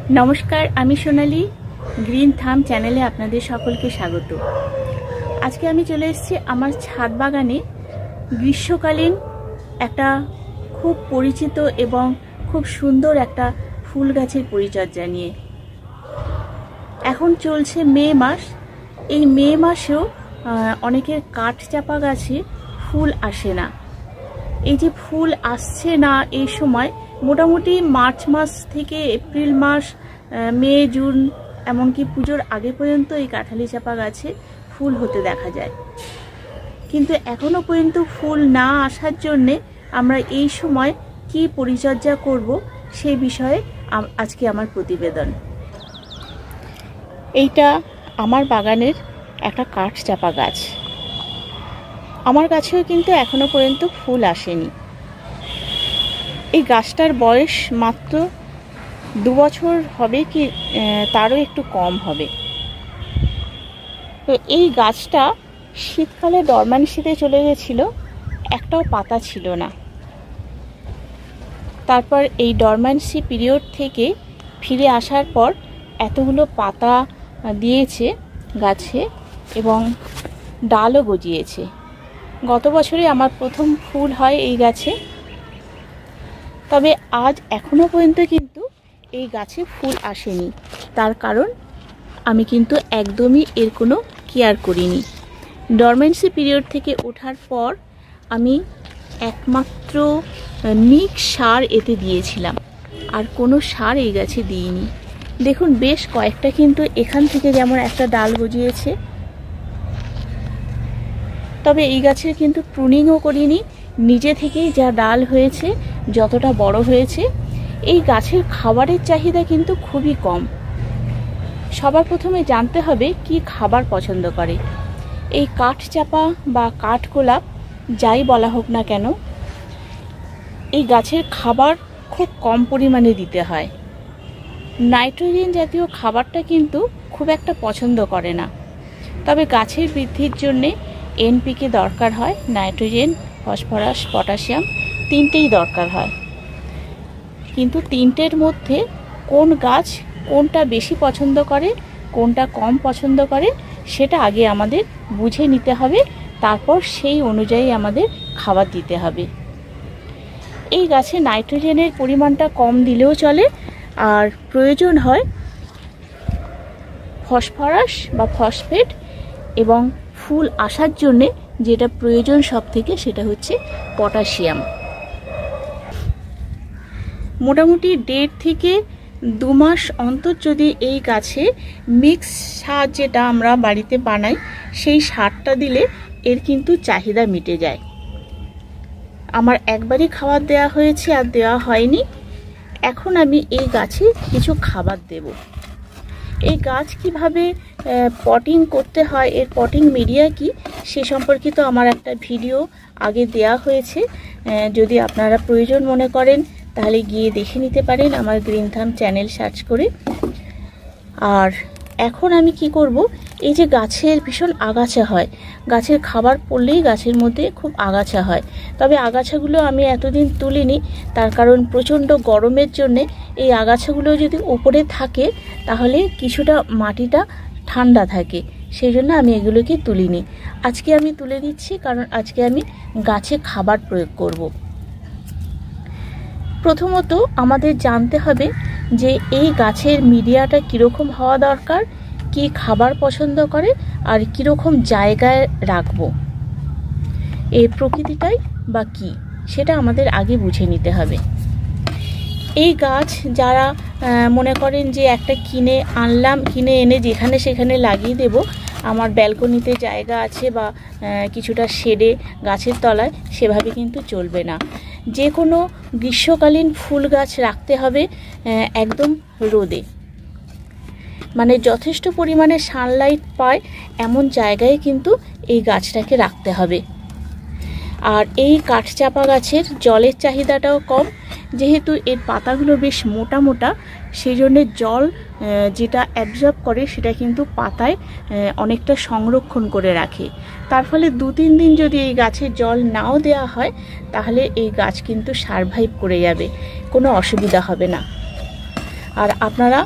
नमस्कार, आमी सोनाली ग्रीन थाम चैनेले आपनादेर सकलके स्वागत। आज के आमी चले एसेछि आमार छाद बागाने ग्रीष्मकालीन एकटा खूब परिचित एवं खूब सुंदर एकटा फुल गाछेर परिचर्या निये। एखन चलछे मे मास। এই मे मासेও অনেকের কাঠচাপা গাছে ফুল আসে না। এই যে ফুল আসছে না এই সময় মোটামুটি মার্চ মাস থেকে এপ্রিল মাস, মে, জুন এমনকি পুজোর আগে পর্যন্ত এই কাঁঠালি চাপা গাছে ফুল হতে দেখা যায়। কিন্তু এখনো পর্যন্ত ফুল না আসার জন্যে আমরা এই সময় কি পরিচর্যা করব সেই বিষয়ে আজকে আমার প্রতিবেদন। এইটা আমার বাগানের একটা কাঠচাপা গাছ। আমার গাছেও কিন্তু এখনো পর্যন্ত ফুল আসেনি। এই গাছটার বয়স মাত্র 2 বছর হবে কি তারও একটু কম হবে। তো এই গাছটা শীতকালে ডরম্যান্সিতে চলে গেছিল, একটাও পাতা ছিল না। তারপর এই ডরম্যান্সি পিরিয়ড থেকে ফিরে আসার পর এতগুলো পাতা দিয়েছে গাছে এবং ডালও গজিয়েছে। গত বছরে আমার প্রথম ফুল হয় এই গাছে। তবে আজ এখনো পর্যন্ত কিন্তু এই গাছে ফুল আসেনি। তার কারণ আমি কিন্তু একদমই এর কোনো কেয়ার করিনি। ডরমেন্সি পিরিয়ড থেকে ওঠার পর আমি একমাত্র মিক্স সার এতে দিয়েছিলাম, আর কোনো সার এই গাছে দিইনি। দেখুন বেশ কয়েকটা কিন্তু এখান থেকে যেমন একটা ডাল গজিয়েছে। তবে এই গাছের কিন্তু প্রুনিংও করিনি, নিজে থেকেই যা ডাল হয়েছে, যতটা বড় হয়েছে। এই গাছের খাবারের চাহিদা কিন্তু খুবই কম। সবার প্রথমে জানতে হবে কি খাবার পছন্দ করে। এই কাঠচাপা বা কাঠগোলাপ যাই বলা হোক না কেন, এই গাছের খাবার খুব কম পরিমাণে দিতে হয়। নাইট্রোজেন জাতীয় খাবারটা কিন্তু খুব একটা পছন্দ করে না। তবে গাছের বৃদ্ধির জন্যে এনপিকে দরকার হয়, নাইট্রোজেন, ফসফরাস, পটাশিয়াম তিনটেই দরকার হয়। কিন্তু তিনটের মধ্যে কোন গাছ কোনটা বেশি পছন্দ করে, কোনটা কম পছন্দ করে, সেটা আগে আমাদের বুঝে নিতে হবে। তারপর সেই অনুযায়ী আমাদের খাবার দিতে হবে। এই গাছে নাইট্রোজেনের পরিমাণটা কম দিলেও চলে, আর প্রয়োজন হয় ফসফরাস বা ফসফেট, এবং ফুল আসার জন্যে যেটা প্রয়োজন সব থেকে সেটা হচ্ছে পটাশিয়াম। মোটামুটি 1.5 থেকে 2 মাস অন্তর যদি এই গাছে মিক্স সার যেটা আমরা বাড়িতে বানাই সেই সারটা দিলে এর কিন্তু চাহিদা মিটে যায়। আমার একবারই খাবার দেওয়া হয়েছে, আর দেওয়া হয়নি। এখন আমি এই গাছে কিছু খাবার দেব। এই গাছ কিভাবে পটিং করতে হয়, এর পটিং মিডিয়া কি, সে সম্পর্কিত আমার একটা ভিডিও আগে দেয়া হয়েছে। যদি আপনারা প্রয়োজন মনে করেন তাহলে গিয়ে দেখে নিতে পারেন আমার গ্রিন থাম চ্যানেল সার্চ করে। আর এখন আমি কি করব, এই যে গাছের ভীষণ আগাছা হয়, গাছের খাবার পড়লেই গাছের মধ্যে খুব আগাছা হয়। তবে আগাছাগুলো আমি এতদিন তুলিনি, তার কারণ প্রচণ্ড গরমের জন্যে এই আগাছাগুলো যদি উপরে থাকে তাহলে কিছুটা মাটিটা ঠান্ডা থাকে, সেই জন্য আমি এগুলোকে তুলিনি। আজকে আমি তুলে দিচ্ছি, কারণ আজকে আমি গাছে খাবার প্রয়োগ করব। প্রথমত আমাদের জানতে হবে যে এই গাছের মিডিয়াটা কীরকম হওয়া দরকার, কি খাবার পছন্দ করে, আর কীরকম জায়গায় রাখবো, এই প্রকৃতিটাই বা কি সেটা আমাদের আগে বুঝে নিতে হবে। এই গাছ যারা মনে করেন যে একটা কিনে আনলাম, কিনে এনে যেখানে সেখানে লাগিয়ে দেব, আমার ব্যালকনিতে জায়গা আছে বা কিছুটা শেডে গাছের তলায়, সেভাবে কিন্তু চলবে না। যে কোনো গ্রীষ্মকালীন ফুল গাছ রাখতে হবে একদম রোদে, মানে যথেষ্ট পরিমাণে সানলাইট পায় এমন জায়গায় কিন্তু এই গাছটাকে রাখতে হবে। আর এই কাঠচাপা গাছের জলের চাহিদাটাও কম, যেহেতু এর পাতাগুলো বেশ মোটা মোটা, সেই জন্যে জল যেটা অ্যাবজর্ব করে সেটা কিন্তু পাতায় অনেকটা সংরক্ষণ করে রাখে। তার ফলে 2-3 দিন যদি এই গাছে জল নাও দেওয়া হয় তাহলে এই গাছ কিন্তু সারভাইভ করে যাবে, কোনো অসুবিধা হবে না। আর আপনারা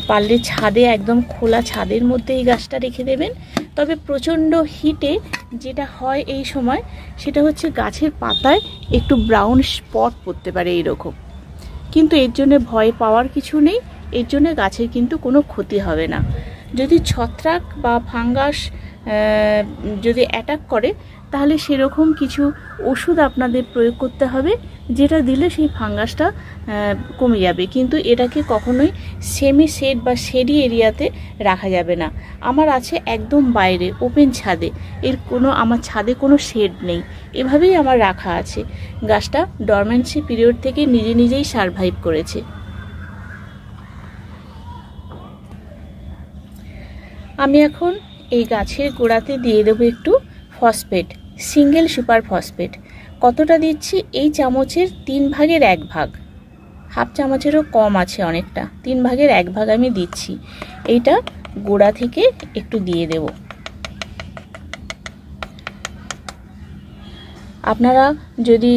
পারলে ছাদে, একদম খোলা ছাদের মধ্যে এই গাছটা রেখে দেবেন। তবে প্রচণ্ড হিটে যেটা হয় এই সময়, সেটা হচ্ছে গাছের পাতায় একটু ব্রাউন স্পট পড়তে পারে এইরকম, কিন্তু এর জন্য ভয় পাওয়ার কিছু নেই, এর জন্য গাছের কিন্তু কোনো ক্ষতি হবে না। যদি ছত্রাক বা ফাঙ্গাস যদি অ্যাটাক করে, তাহলে সেরকম কিছু ওষুধ আপনাদের প্রয়োগ করতে হবে, যেটা দিলে সেই ফাঙ্গাসটা কমে যাবে। কিন্তু এটাকে কখনোই সেমি শেড বা শেডি এরিয়াতে রাখা যাবে না। আমার আছে একদম বাইরে ওপেন ছাদে, আমার ছাদে কোনো শেড নেই, এভাবেই আমার রাখা আছে। গাছটা ডরমেন্সি পিরিয়ড থেকে নিজে নিজেই সারভাইভ করেছে। আমি এখন এই গাছের গোড়াতে দিয়ে দেবো একটু ফসফেট, সিঙ্গেল সুপার ফসফেট। কতটা দিচ্ছি? এই চামচের 3 ভাগের 1 ভাগ, হাফ চামচেরও কম আছে অনেকটা, 3 ভাগের 1 ভাগ আমি দিচ্ছি। এইটা গোড়া থেকে একটু দিয়ে দেব। আপনারা যদি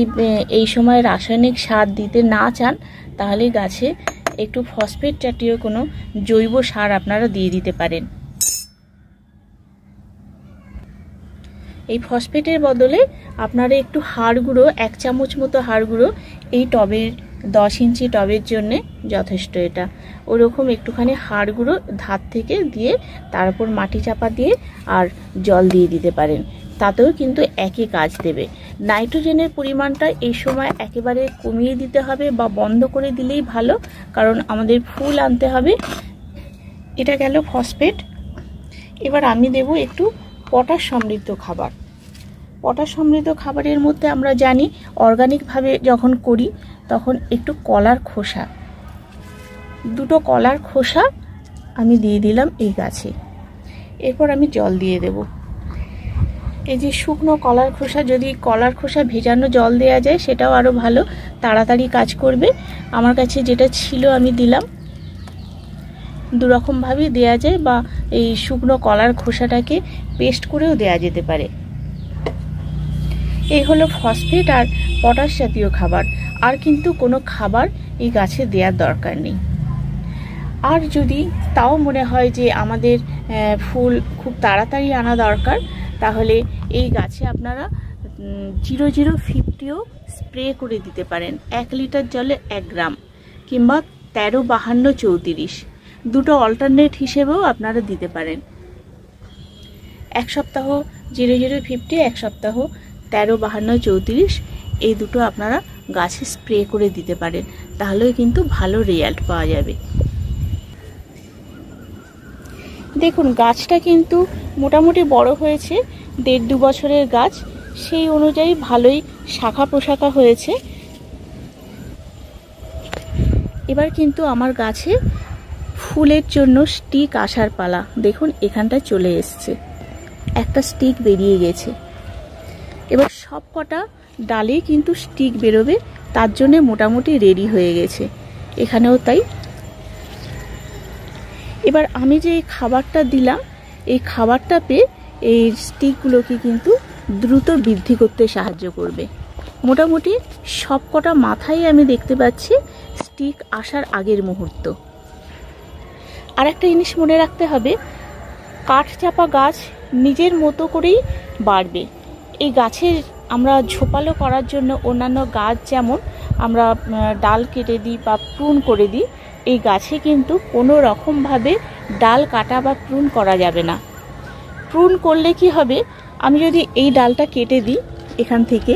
এই সময় রাসায়নিক সার দিতে না চান, তাহলে গাছে একটু ফসফেট জাতীয় কোনো জৈব সার আপনারা দিয়ে দিতে পারেন। এই ফসফেটের বদলে আপনারা একটু হাড় গুঁড়ো, 1 চামচ মতো হাড় গুঁড়ো, এই টবের 10 ইঞ্চি টবের জন্যে যথেষ্ট। এটা ওরকম একটুখানি হাড় গুঁড়ো ধার থেকে দিয়ে তারপর মাটি চাপা দিয়ে আর জল দিয়ে দিতে পারেন, তাতেও কিন্তু একই কাজ দেবে। নাইট্রোজেনের পরিমাণটা এই সময় একেবারে কমিয়ে দিতে হবে বা বন্ধ করে দিলেই ভালো, কারণ আমাদের ফুল আনতে হবে। এটা গেল ফসফেট। এবার আমি দেব একটু পটাশ সমৃদ্ধ খাবার। পটাশ সমৃদ্ধ খাবারের মধ্যে আমরা জানি অর্গানিকভাবে যখন করি তখন একটু কলার খোসা, 2টো কলার খোসা আমি দিয়ে দিলাম এই গাছে। এরপর আমি জল দিয়ে দেব। এই যে শুকনো কলার খোসা, যদি কলার খোসা ভেজানো জল দেওয়া যায় সেটাও আরও ভালো, তাড়াতাড়ি কাজ করবে। আমার কাছে যেটা ছিল আমি দিলাম। 2 রকমভাবেই দেওয়া যায়, বা এই শুকনো কলার খোসাটাকে পেস্ট করেও দেওয়া যেতে পারে। এই হলো ফসফেট আর পটাশ জাতীয় খাবার। আর কিন্তু কোনো খাবার এই গাছে দেওয়ার দরকার নেই। আর যদি তাও মনে হয় যে আমাদের ফুল খুব তাড়াতাড়ি আনা দরকার, তাহলে এই গাছে আপনারা 0050ও স্প্রে করে দিতে পারেন। 1 লিটার জলে 1 গ্রাম, কিংবা 135234, 2টো অল্টারনেট হিসেবেও আপনারা দিতে পারেন। 1 সপ্তাহ 0050, 1 সপ্তাহ 135234, এই 2টো আপনারা গাছে স্প্রে করে দিতে পারেন, তাহলেও কিন্তু ভালো রেজাল্ট পাওয়া যাবে। দেখুন গাছটা কিন্তু মোটামুটি বড় হয়েছে, 1.5-2 বছরের গাছ, সেই অনুযায়ী ভালোই শাখা প্রশাখা হয়েছে। এবার কিন্তু আমার গাছে ফুলের জন্য স্টিক আসার পালা। দেখুন এখানটা চলে এসছে, একটা স্টিক বেরিয়ে গেছে। এবার সব কটা ডালে কিন্তু স্টিক বেরোবে, তার জন্যে মোটামুটি রেডি হয়ে গেছে। এখানেও তাই। এবার আমি যে খাবারটা দিলাম, এই খাবারটা পেয়ে এই স্টিকগুলোকে কিন্তু দ্রুত বৃদ্ধি করতে সাহায্য করবে। মোটামুটি সব কটা মাথায় আমি দেখতে পাচ্ছি স্টিক আসার আগের মুহূর্ত। আর একটা জিনিস মনে রাখতে হবে, কাঠ চাপা গাছ নিজের মতো করেই বাড়বে। এই গাছের আমরা ঝোপালো করার জন্য অন্যান্য গাছ যেমন আমরা ডাল কেটে দিই বা প্রুন করে দিই, এই গাছে কিন্তু কোনো রকমভাবে ডাল কাটা বা প্রুন করা যাবে না। প্রুন করলে কি হবে, আমি যদি এই ডালটা কেটে দিই এখান থেকে,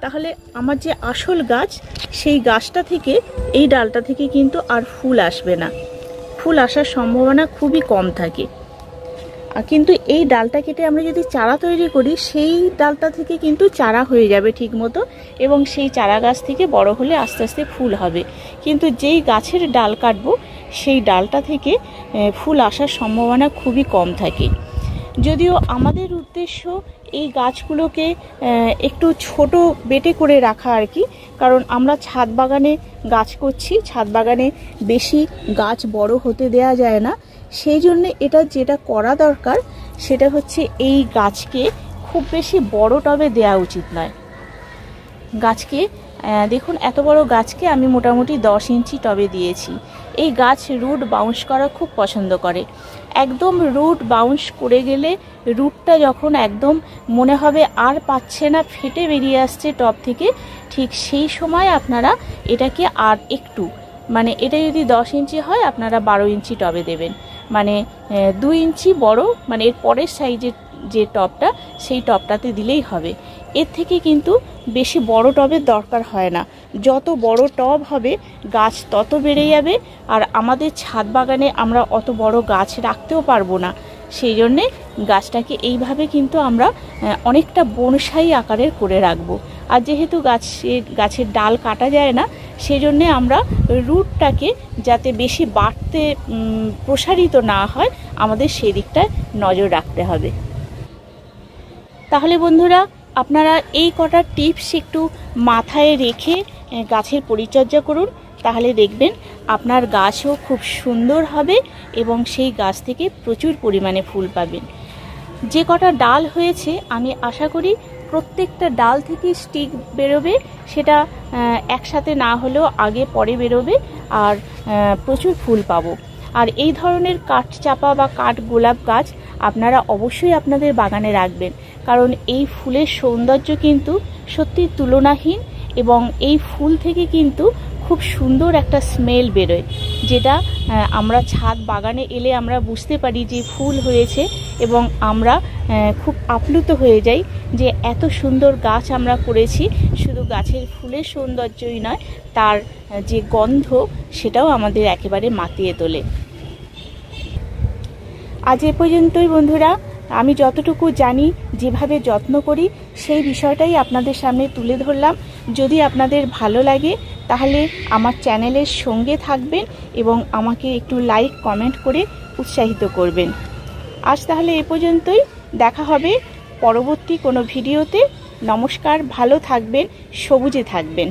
তাহলে আমার যে আসল গাছ, সেই গাছটা থেকে এই ডালটা থেকে কিন্তু আর ফুল আসবে না, ফুল আসার সম্ভাবনা খুবই কম থাকে। কিন্তু এই ডালটা কেটে আমরা যদি চারা তৈরি করি, সেই ডালটা থেকে কিন্তু চারা হয়ে যাবে ঠিক মতো, এবং সেই চারা গাছ থেকে বড় হলে আস্তে আস্তে ফুল হবে। কিন্তু যেই গাছের ডাল কাটবো, সেই ডালটা থেকে ফুল আসার সম্ভাবনা খুবই কম থাকে। যদিও আমাদের উদ্দেশ্য এই গাছগুলোকে একটু ছোট বেটে করে রাখা আর কি, কারণ আমরা ছাদ বাগানে গাছ করছি, ছাদ বাগানে বেশি গাছ বড় হতে দেয়া যায় না। সেই জন্য এটা যেটা করা দরকার সেটা হচ্ছে এই গাছকে খুব বেশি বড় টবে দেওয়া উচিত নয়। গাছকে দেখুন এত বড় গাছকে আমি মোটামুটি 10 ইঞ্চি টবে দিয়েছি। এই গাছ রুট বাউন্স করা খুব পছন্দ করে। একদম রুট বাউন্স করে গেলে রুটটা যখন একদম মনে হবে আর পাচ্ছে না, ফেটে বেরিয়ে আসছে টব থেকে, ঠিক সেই সময় আপনারা এটাকে আর একটু, মানে এটা যদি 10 ইঞ্চি হয় আপনারা 12 ইঞ্চি টবে দেবেন, মানে 2 ইঞ্চি বড়, মানে এর পরের সাইজের যে টবটা সেই টবটাতে দিলেই হবে। এর থেকে কিন্তু বেশি বড় টবের দরকার হয় না। যত বড় টব হবে গাছ তত বেড়ে যাবে, আর আমাদের ছাদ বাগানে আমরা অত বড় গাছ রাখতেও পারবো না। সেই জন্যে গাছটাকে এইভাবে কিন্তু আমরা অনেকটা বনসাই আকারের করে রাখবো। আর যেহেতু গাছের ডাল কাটা যায় না, সেজন্যে আমরা রুটটাকে যাতে বেশি বাড়তে প্রসারিত না হয়, আমাদের সেদিকটায় নজর রাখতে হবে। তাহলে বন্ধুরা, আপনারা এই কটা টিপস একটু মাথায় রেখে গাছের পরিচর্যা করুন, তাহলে দেখবেন আপনার গাছও খুব সুন্দর হবে এবং সেই গাছ থেকে প্রচুর পরিমাণে ফুল পাবেন। যে কটা ডাল হয়েছে আমি আশা করি প্রত্যেকটা ডাল থেকে স্টিক বেরোবে, সেটা একসাথে না হলেও আগে পরে বেরোবে, আর প্রচুর ফুল পাবো। আর এই ধরনের কাঠ চাপা বা কাঠ গোলাপ গাছ আপনারা অবশ্যই আপনাদের বাগানে রাখবেন, কারণ এই ফুলের সৌন্দর্য কিন্তু সত্যি তুলনাহীন, এবং এই ফুল থেকে কিন্তু খুব সুন্দর একটা স্মেল বেরোয়, যেটা আমরা ছাদ বাগানে এলে আমরা বুঝতে পারি যে ফুল হয়েছে, এবং আমরা খুব আপ্লুত হয়ে যাই যে এত সুন্দর গাছ আমরা করেছি। শুধু গাছের ফুলের সৌন্দর্যই নয়, তার যে গন্ধ সেটাও আমাদের একেবারে মাতিয়ে তোলে। আজ এ পর্যন্তই বন্ধুরা। আমি যতটুকু জানি, যেভাবে যত্ন করি, সেই বিষয়টাই আপনাদের সামনে তুলে ধরলাম। যদি আপনাদের ভালো লাগে তাহলে আমার চ্যানেলের সঙ্গে থাকবেন এবং আমাকে একটু লাইক কমেন্ট করে উৎসাহিত করবেন। আজ তাহলে এ পর্যন্তই, দেখা হবে পরবর্তী কোনো ভিডিওতে। নমস্কার, ভালো থাকবেন, সবুজে থাকবেন।